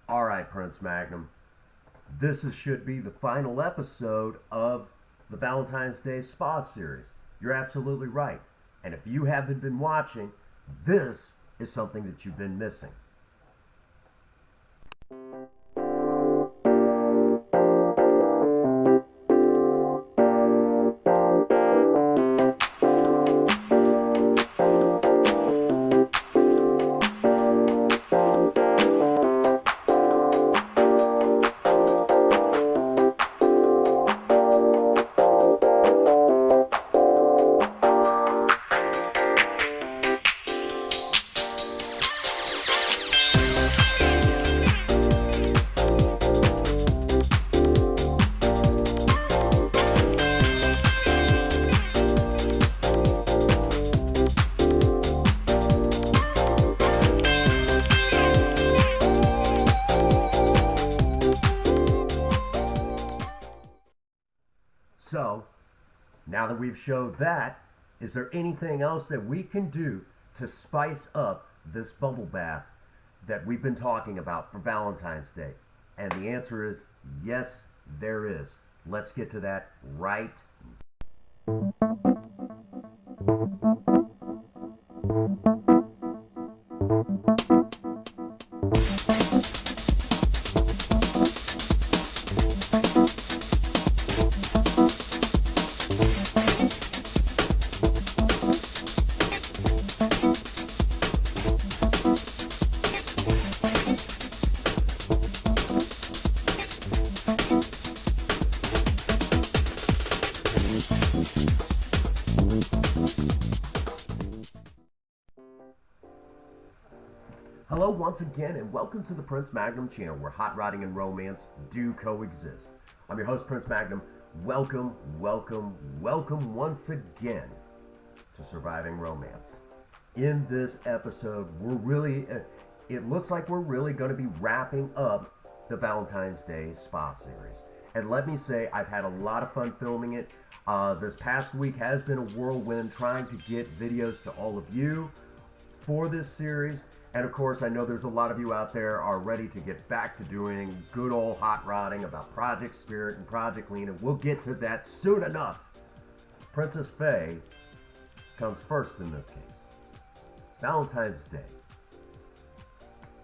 Alright, Prince Magnum. Should be the final episode of the Valentine's Day Spa series. You're absolutely right. And if you haven't been watching, this is something that you've been missing. So, now that we've showed that, is there anything else that we can do to spice up this bubble bath that we've been talking about for Valentine's Day? And the answer is yes, there is. Let's get to that right. Hello once again and welcome to the Prince Magnum channel where hot rodding and romance do coexist. I'm your host Prince Magnum. Welcome, welcome, welcome once again to Surviving Romance. In this episode, it looks like we're really going to be wrapping up the Valentine's Day Spa series. And let me say, I've had a lot of fun filming it. This past week has been a whirlwind trying to get videos to all of you for this series. And of course, I know there's a lot of you out there are ready to get back to doing good old hot rodding about Project Spirit and Project Lean, and we'll get to that soon enough. Princess Faye comes first in this case. Valentine's Day.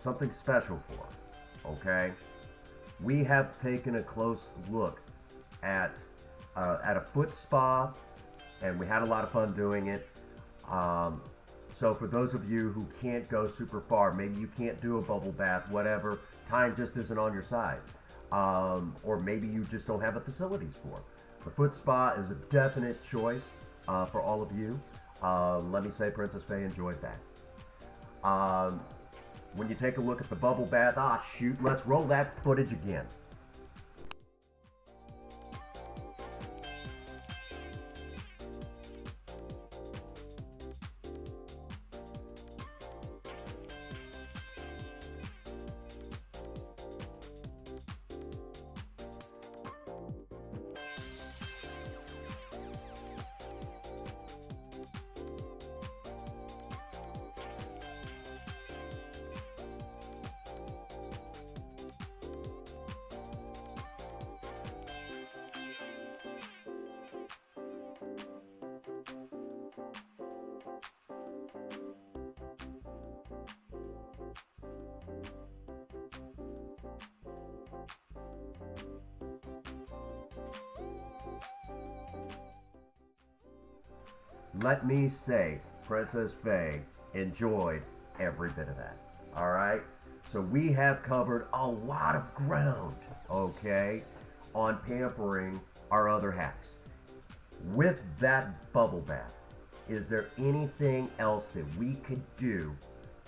Something special for her, okay? We have taken a close look at a foot spa, and we had a lot of fun doing it. So for those of you who can't go super far, maybe you can't do a bubble bath, whatever, time just isn't on your side. Or maybe you just don't have the facilities for it. The foot spa is a definite choice for all of you. Let me say Princess Faye enjoyed that. When you take a look at the bubble bath, shoot, let's roll that footage again. Let me say, Princess Faye enjoyed every bit of that. Alright? So we have covered a lot of ground, okay, on pampering our other halves. With that bubble bath, is there anything else that we could do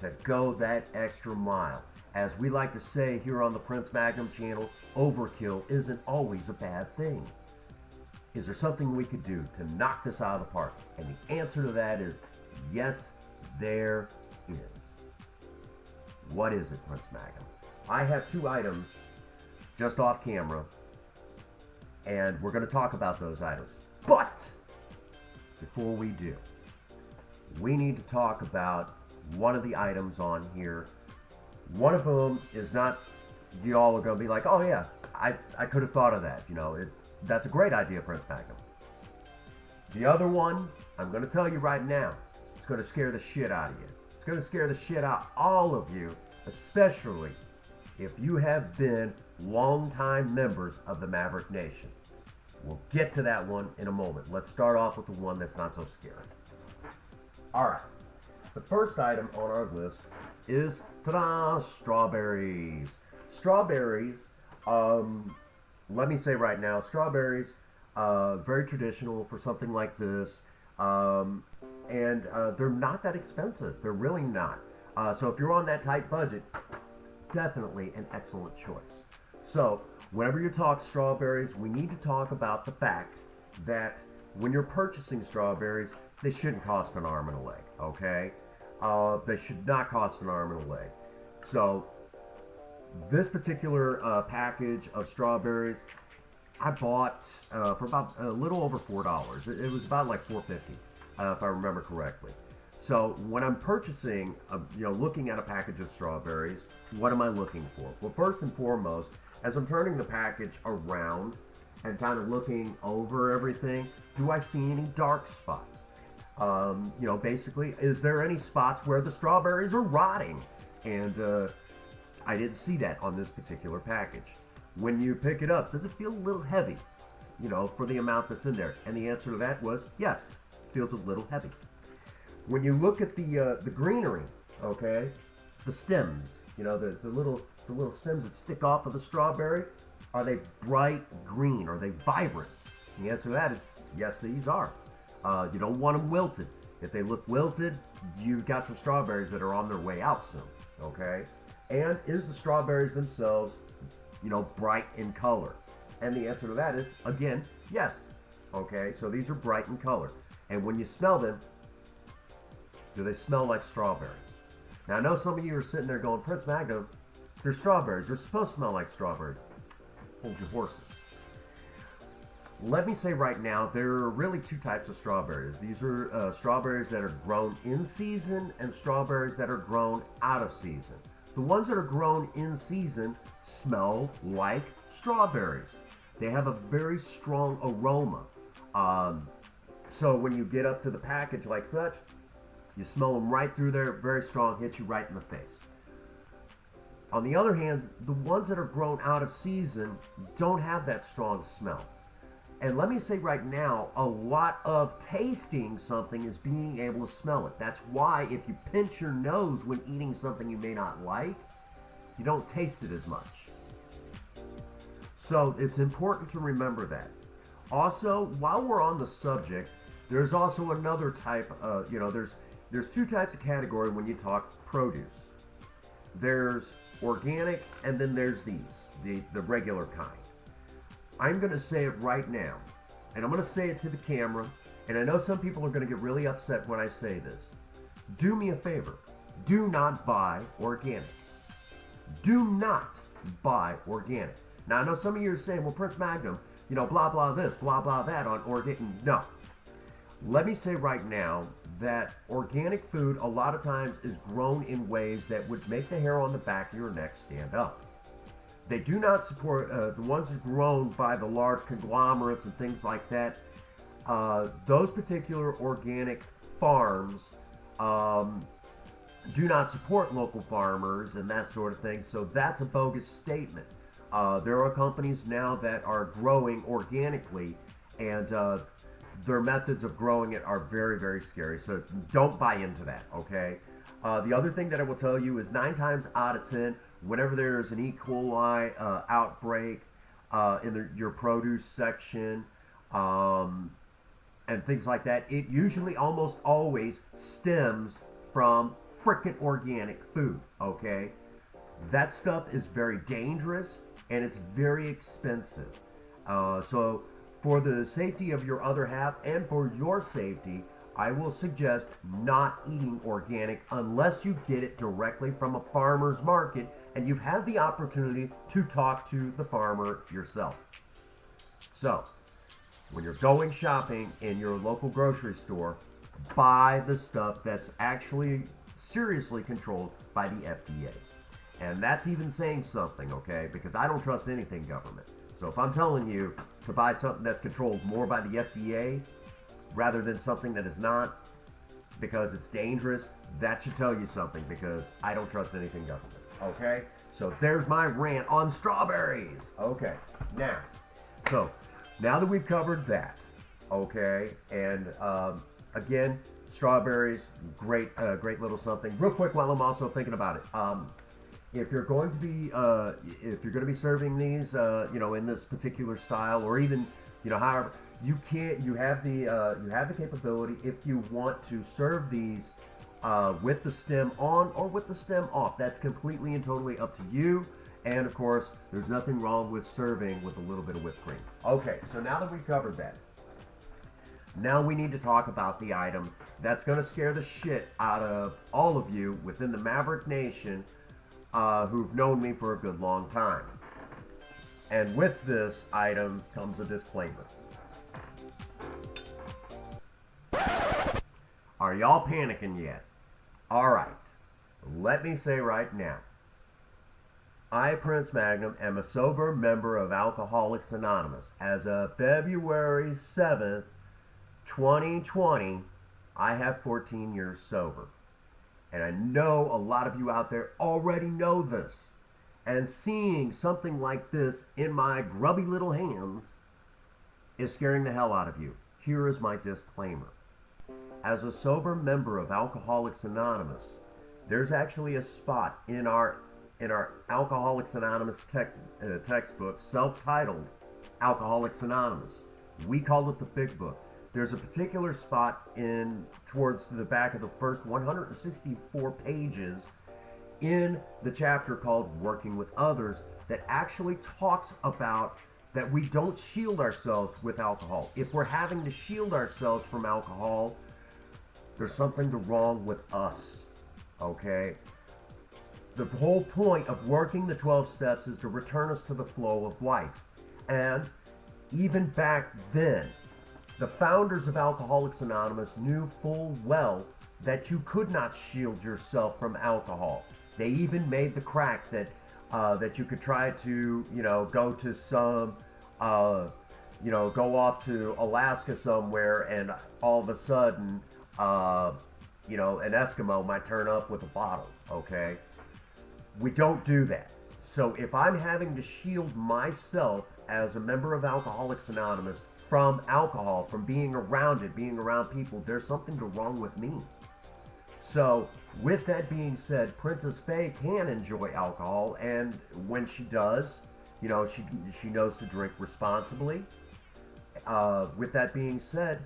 to go that extra mile? As we like to say here on the Prince Magnum channel, overkill isn't always a bad thing. Is there something we could do to knock this out of the park? And the answer to that is yes, there is. What is it, Prince Magnum? I have two items just off camera, and we're going to talk about those items. But before we do, we need to talk about one of the items on here. One of them is not you all are going to be like, oh yeah, I could have thought of that. That's a great idea, Prince Magnum. The other one, I'm going to tell you right now, it's going to scare the shit out of you. It's going to scare the shit out of all of you, especially if you have been longtime members of the Maverick Nation. We'll get to that one in a moment. Let's start off with the one that's not so scary. All right. The first item on our list is, ta-da, strawberries. Strawberries, let me say right now, strawberries, very traditional for something like this. And they're not that expensive. They're really not. So if you're on that tight budget, definitely an excellent choice. So whenever you talk strawberries, we need to talk about the fact that when you're purchasing strawberries, they shouldn't cost an arm and a leg, okay? They should not cost an arm and a leg. So this particular package of strawberries, I bought for about a little over $4. It was about like $4.50, if I remember correctly. So when I'm purchasing, looking at a package of strawberries, what am I looking for? Well, first and foremost, as I'm turning the package around and kind of looking over everything, do I see any dark spots? Basically, is there any spots where the strawberries are rotting? And I didn't see that on this particular package. When you pick it up, does it feel a little heavy, for the amount that's in there? And the answer to that was yes, it feels a little heavy. When you look at the greenery, okay, the stems, the little stems that stick off of the strawberry, are they bright green? Are they vibrant? And the answer to that is yes, these are. You don't want them wilted. If they look wilted, you've got some strawberries that are on their way out soon, okay? And is the strawberries themselves, bright in color? And the answer to that is, again, yes, okay? So these are bright in color. And when you smell them, do they smell like strawberries? Now, I know some of you are sitting there going, Prince Magnum, they're strawberries. They're supposed to smell like strawberries. Hold your horses. Let me say right now, there are really two types of strawberries. These are strawberries that are grown in season and strawberries that are grown out of season. The ones that are grown in season smell like strawberries. They have a very strong aroma. So when you get up to the package like such, you smell them right through there, very strong, hit you right in the face. On the other hand, the ones that are grown out of season don't have that strong smell. And let me say right now, a lot of tasting something is being able to smell it. That's why if you pinch your nose when eating something you may not like, you don't taste it as much. So it's important to remember that. Also, while we're on the subject, there's also another type of, there's two types of category when you talk produce. There's organic, and then there's these, the regular kind. I'm going to say it right now, and I'm going to say it to the camera, and I know some people are going to get really upset when I say this. Do me a favor. Do not buy organic. Do not buy organic. Now, I know some of you are saying, well, Prince Magnum, blah, blah, this, blah, blah, that on organic. No. Let me say right now that organic food a lot of times is grown in ways that would make the hair on the back of your neck stand up. They do not support the ones that are grown by the large conglomerates and things like that. Those particular organic farms do not support local farmers and that sort of thing, so that's a bogus statement. There are companies now that are growing organically, and their methods of growing it are very, very scary, so don't buy into that, okay? The other thing that I will tell you is 9 times out of 10, whenever there's an E. coli outbreak in your produce section and things like that, it usually almost always stems from frickin' organic food, okay? That stuff is very dangerous and it's very expensive. So for the safety of your other half and for your safety, I will suggest not eating organic unless you get it directly from a farmer's market and you've had the opportunity to talk to the farmer yourself. So, when you're going shopping in your local grocery store, buy the stuff that's actually seriously controlled by the FDA. And that's even saying something, okay? Because I don't trust anything government. So if I'm telling you to buy something that's controlled more by the FDA rather than something that is not because it's dangerous, that should tell you something because I don't trust anything government, okay? So there's my rant on strawberries. Okay, so now that we've covered that, okay, and again, strawberries, great little something. Real quick, while I'm also thinking about it, if you're going to be serving these, in this particular style, or even, however, you have the capability if you want to serve these with the stem on or with the stem off. That's completely and totally up to you. And of course, there's nothing wrong with serving with a little bit of whipped cream. Okay, so now that we've covered that, now we need to talk about the item that's going to scare the shit out of all of you within the Maverick Nation who've known me for a good long time. And with this item comes a disclaimer. Are y'all panicking yet? Alright, let me say right now, I, Prince Magnum, am a sober member of Alcoholics Anonymous. As of February 7th, 2020, I have 14 years sober. And I know a lot of you out there already know this. And seeing something like this in my grubby little hands is scaring the hell out of you. Here is my disclaimer. As a sober member of Alcoholics Anonymous, there's actually a spot in our Alcoholics Anonymous textbook, self-titled Alcoholics Anonymous. We call it the Big Book. There's a particular spot towards the back of the first 164 pages in the chapter called Working with Others that actually talks about that we don't shield ourselves with alcohol. If we're having to shield ourselves from alcohol, there's something wrong with us, okay? The whole point of working the 12 steps is to return us to the flow of life. And even back then, the founders of Alcoholics Anonymous knew full well that you could not shield yourself from alcohol. They even made the crack that you could try to, go to some, go off to Alaska somewhere, and all of a sudden, an Eskimo might turn up with a bottle, okay? We don't do that. So if I'm having to shield myself as a member of Alcoholics Anonymous from alcohol, from being around it, being around people, there's something wrong with me. So with that being said, Princess Faye can enjoy alcohol, and when she does, she knows to drink responsibly. With that being said,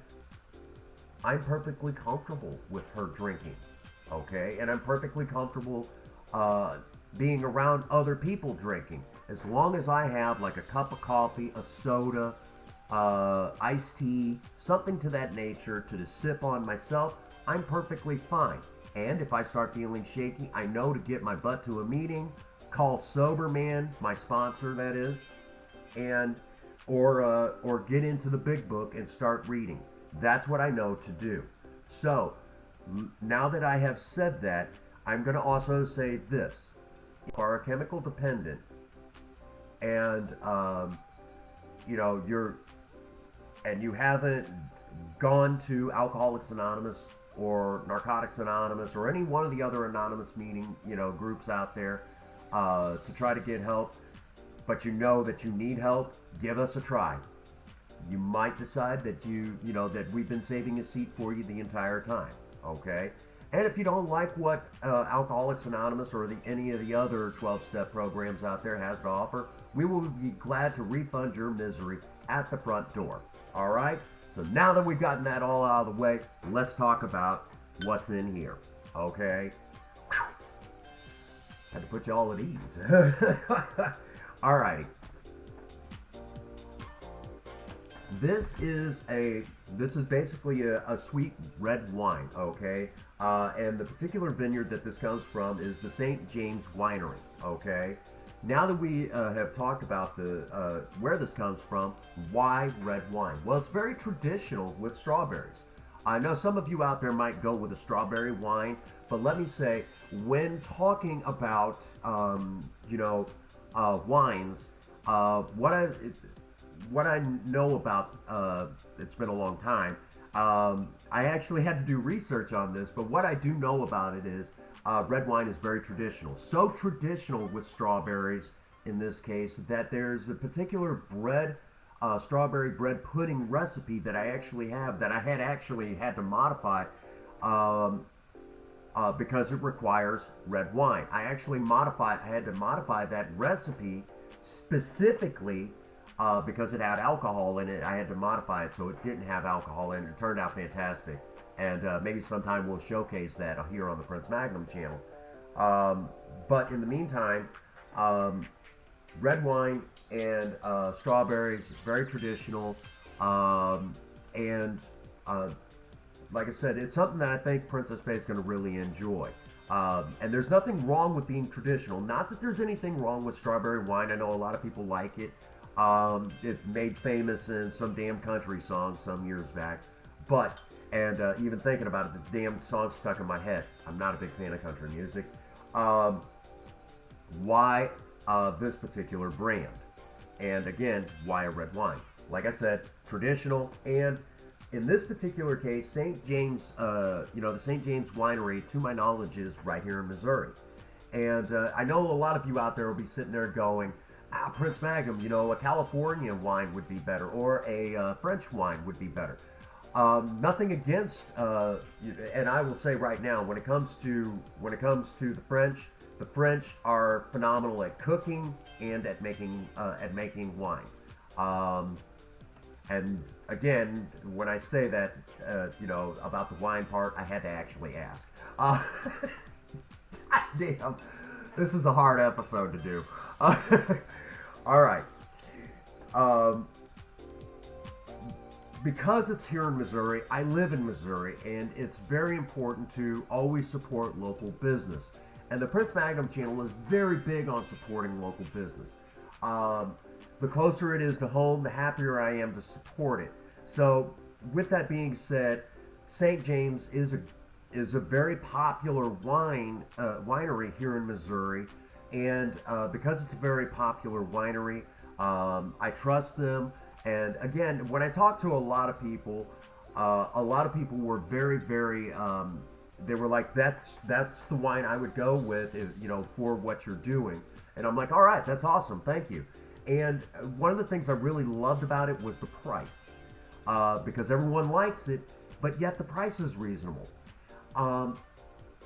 I'm perfectly comfortable with her drinking, okay? And I'm perfectly comfortable being around other people drinking, as long as I have like a cup of coffee, a soda, iced tea, something to that nature to sip on myself. I'm perfectly fine. And if I start feeling shaky, I know to get my butt to a meeting, call Sober Man, my sponsor that is, and or get into the Big Book and start reading. That's what I know to do. So now that I have said that, I'm going to also say this. If you are chemical dependent and you haven't gone to Alcoholics Anonymous or Narcotics Anonymous or any one of the other anonymous groups out there to try to get help, but you know that you need help, give us a try. You might decide that that we've been saving a seat for you the entire time, okay? And if you don't like what Alcoholics Anonymous or any of the other 12-step programs out there has to offer, we will be glad to refund your misery at the front door. All right? So now that we've gotten that all out of the way, let's talk about what's in here. Okay? Whew. Had to put you all at ease. All righty. This is basically a sweet red wine, okay? And the particular vineyard that this comes from is the St. James Winery, okay? Now that we have talked about where this comes from, why red wine? Well, it's very traditional with strawberries. I know some of you out there might go with a strawberry wine, but let me say, when talking about, wines, what I know about, it's been a long time. I actually had to do research on this, but what I do know about it is red wine is very traditional. So traditional with strawberries in this case that there's a particular strawberry bread pudding recipe that I actually have that I had actually had to modify um, because it requires red wine. I had to modify that recipe specifically because it had alcohol in it. I had to modify it so it didn't have alcohol in it. It turned out fantastic. And maybe sometime we'll showcase that here on the Prince Magnum channel. But in the meantime, um, red wine and strawberries is very traditional. And like I said, it's something that I think Princess Bay is going to really enjoy. And there's nothing wrong with being traditional. Not that there's anything wrong with strawberry wine. I know a lot of people like it. It made famous in some damn country song some years back. But, and even thinking about it, the damn song stuck in my head. I'm not a big fan of country music. Why this particular brand? And again, why a red wine? Like I said, traditional, and in this particular case, St. James, the St. James Winery, to my knowledge, is right here in Missouri. And I know a lot of you out there will be sitting there going, Prince Magnum, a California wine would be better, or a French wine would be better. Nothing against, and I will say right now, when it comes to the French are phenomenal at cooking and at making wine. And again, when I say that, about the wine part, I had to actually ask. Damn, this is a hard episode to do. All right. Because it's here in Missouri, I live in Missouri, and it's very important to always support local business. And the Prince Magnum channel is very big on supporting local business. The closer it is to home, the happier I am to support it. So, with that being said, St. James is a very popular winery here in Missouri, and because it's a very popular winery, I trust them. And again, when I talk to a lot of people were very, very. They were like, "That's the wine I would go with, for what you're doing." And I'm like, "All right, that's awesome, thank you." And one of the things I really loved about it was the price, because everyone likes it, but yet the price is reasonable.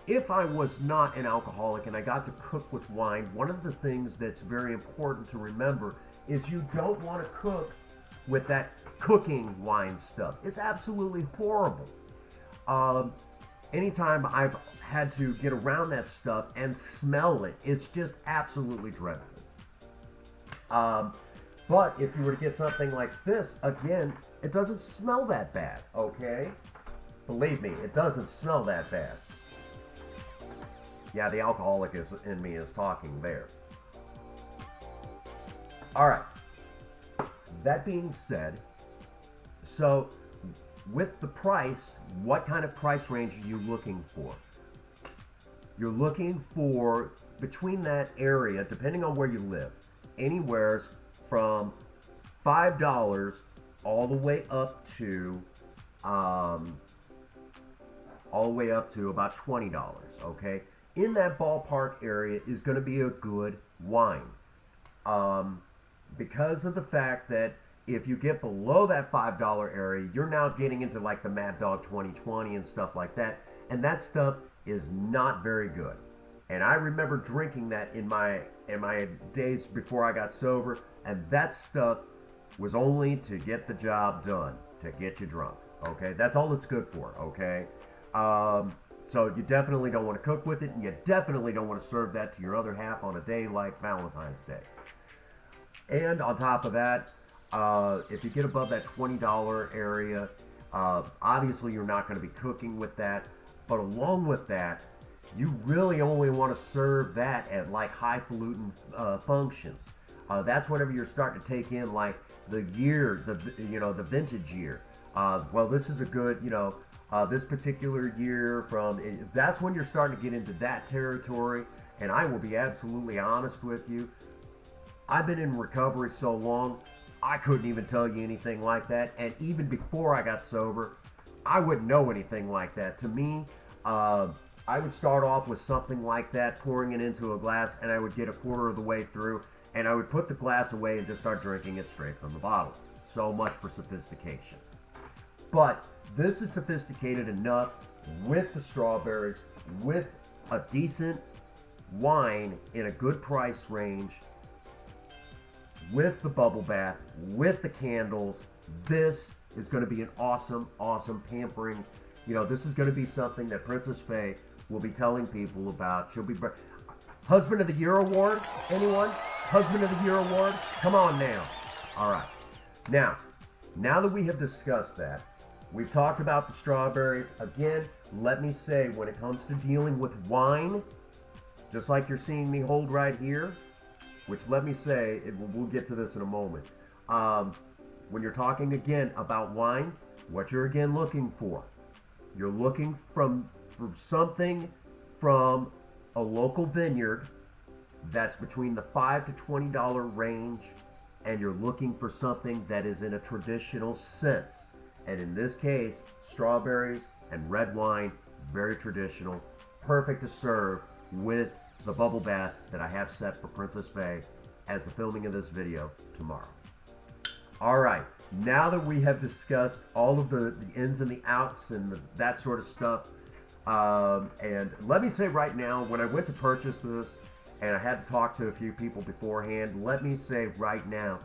If I was not an alcoholic and I got to cook with wine, one of the things that's very important to remember is you don't want to cook with that cooking wine stuff. It's absolutely horrible. Anytime I've had to get around that stuff and smell it, it's just absolutely dreadful. But if you were to get something like this, again, it doesn't smell that bad, okay? Believe me, it doesn't smell that bad. Yeah, the alcoholic in me is talking there. All right. That being said, so with the price, what kind of price range are you looking for? You're looking for, between that area, depending on where you live, anywhere from $5 all the way up to about $20, okay? In that ballpark area is going to be a good wine. Because of the fact that if you get below that $5 area, you're now getting into like the Mad Dog 2020 and stuff like that, and that stuff is not very good. And I remember drinking that in my days before I got sober, and that stuff was only to get the job done, to get you drunk. Okay, that's all it's good for. Okay, so you definitely don't want to cook with it, and you definitely don't want to serve that to your other half on a day like Valentine's Day. And on top of that, if you get above that $20 area, obviously you're not going to be cooking with that. But along with that, you really only want to serve that at like highfalutin functions. That's whenever you're starting to take in like the year, the vintage year. Well, this is a good, This particular year, that's when you're starting to get into that territory. And I will be absolutely honest with you. I've been in recovery so long, I couldn't even tell you anything like that. And even before I got sober, I wouldn't know anything like that. To me, I would start off with something like that, pouring it into a glass, and I would get a quarter of the way through, and I would put the glass away and just start drinking it straight from the bottle. So much for sophistication. But this is sophisticated enough with the strawberries, with a decent wine in a good price range, with the bubble bath, with the candles. This is going to be an awesome, awesome pampering. You know, this is going to be something that Princess Faye will be telling people about. She'll be Husband of the Year award. Anyone? Husband of the Year award? Come on now. All right. Now that we have discussed that, we've talked about the strawberries. Again, let me say, when it comes to dealing with wine, just like you're seeing me hold right here, which let me say, we'll get to this in a moment. When you're talking again about wine, what you're again looking for, you're looking for something from a local vineyard that's between the $5 to $20 range, and you're looking for something that is in a traditional sense. And in this case, strawberries and red wine, very traditional, perfect to serve with the bubble bath that I have set for Princess Faye as the filming of this video tomorrow. All right, now that we have discussed all of the ins and the outs and that sort of stuff, and let me say right now, when I went to purchase this, and I had to talk to a few people beforehand, let me say right now,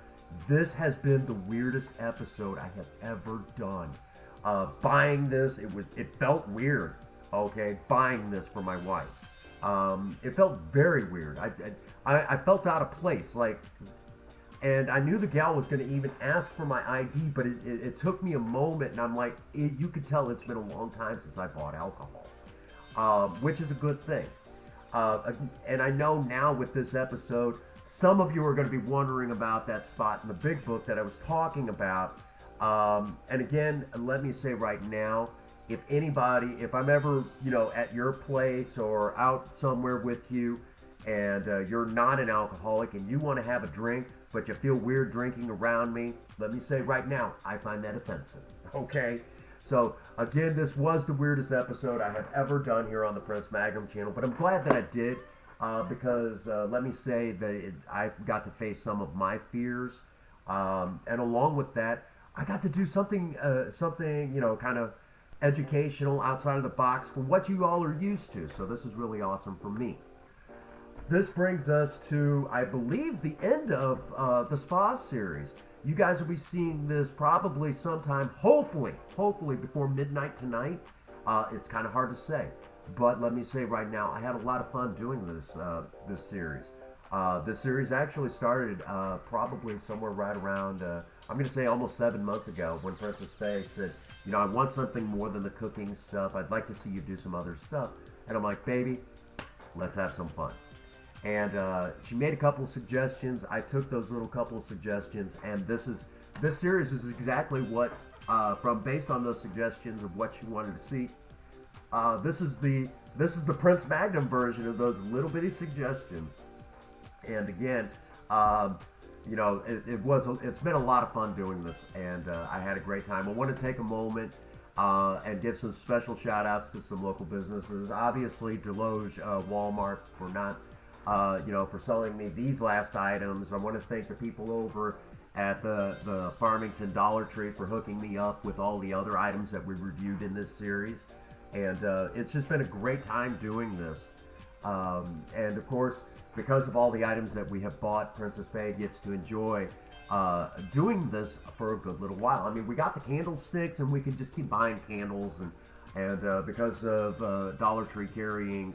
this has been the weirdest episode I have ever done. Buying this, it felt weird, okay, buying this for my wife. It felt very weird. I felt out of place, like, and I knew the gal was going to even ask for my ID, but it took me a moment, and I'm like, you could tell it's been a long time since I bought alcohol, which is a good thing. And I know now with this episode, some of you are going to be wondering about that spot in the big book that I was talking about. And again, let me say right now, if I'm ever, at your place or out somewhere with you, and you're not an alcoholic and you want to have a drink, but you feel weird drinking around me, let me say right now, I find that offensive, okay? So, again, this was the weirdest episode I have ever done here on the Prince Magnum channel, but I'm glad that I did, because let me say that I got to face some of my fears, and along with that, I got to do something, kind of educational, outside of the box from what you all are used to, so this is really awesome for me. This brings us to, I believe, the end of the spa series. You guys will be seeing this probably sometime, hopefully before midnight tonight. It's kind of hard to say, but let me say right now, I had a lot of fun doing this series. This series actually started probably somewhere right around, I'm going to say almost 7 months ago, when Princess Faye said, I want something more than the cooking stuff. I'd like to see you do some other stuff. And I'm like, baby, let's have some fun. And she made a couple of suggestions. I took those little couple of suggestions, and this series is exactly what, based on those suggestions of what she wanted to see. This is the Prince Magnum version of those little bitty suggestions. And again, it's been a lot of fun doing this, and I had a great time. I want to take a moment and give some special shout outs to some local businesses. Obviously, Deloge Walmart for not, for selling me these last items. I want to thank the people over at the Farmington Dollar Tree for hooking me up with all the other items that we reviewed in this series. And it's just been a great time doing this. And of course, because of all the items that we have bought, Princess Faye gets to enjoy doing this for a good little while. I mean, we got the candlesticks, and we can just keep buying candles, and because of Dollar Tree carrying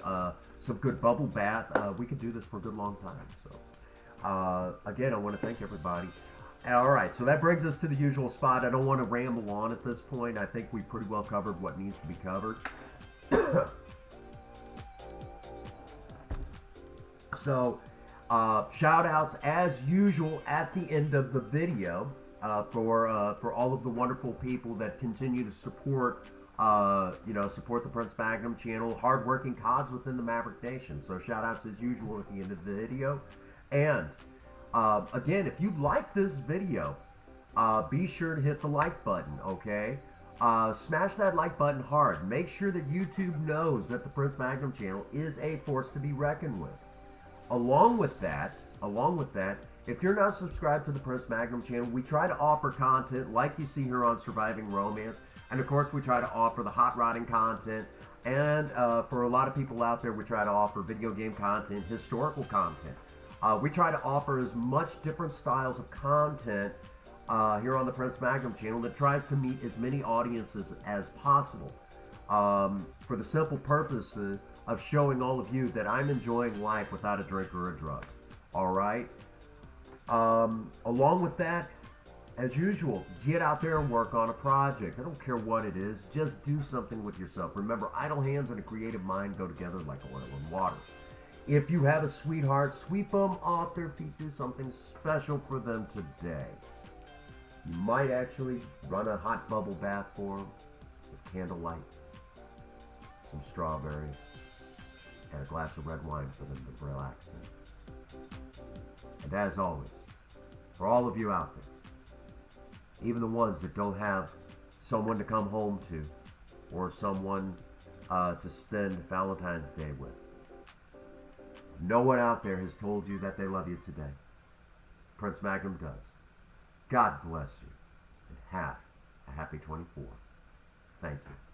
some good bubble bath, we could do this for a good long time. So, again, I want to thank everybody. All right, so that brings us to the usual spot. I don't want to ramble on at this point. I think we pretty well covered what needs to be covered. So, shout outs as usual at the end of the video for all of the wonderful people that continue to support support the Prince Magnum channel, hardworking CODs within the Maverick Nation. So shout outs as usual at the end of the video. And again, if you like this video, be sure to hit the like button, okay? Smash that like button hard. Make sure that YouTube knows that the Prince Magnum channel is a force to be reckoned with. Along with that, if you're not subscribed to the Prince Magnum channel, we try to offer content like you see here on Surviving Romance. And of course, we try to offer the hot rodding content. And for a lot of people out there, we try to offer video game content, historical content. We try to offer as much different styles of content here on the Prince Magnum channel that tries to meet as many audiences as possible. For the simple purpose of showing all of you that I'm enjoying life without a drink or a drug. Alright? Along with that, as usual, get out there and work on a project. I don't care what it is, just do something with yourself. Remember, idle hands and a creative mind go together like oil and water. If you have a sweetheart, sweep them off their feet, do something special for them today. You might actually run a hot bubble bath for them with candle lights, some strawberries, and a glass of red wine for them to relax in. And as always, for all of you out there, even the ones that don't have someone to come home to or someone to spend Valentine's Day with, no one out there has told you that they love you today. Prince Magnum does. God bless you, and have a happy 24. Thank you.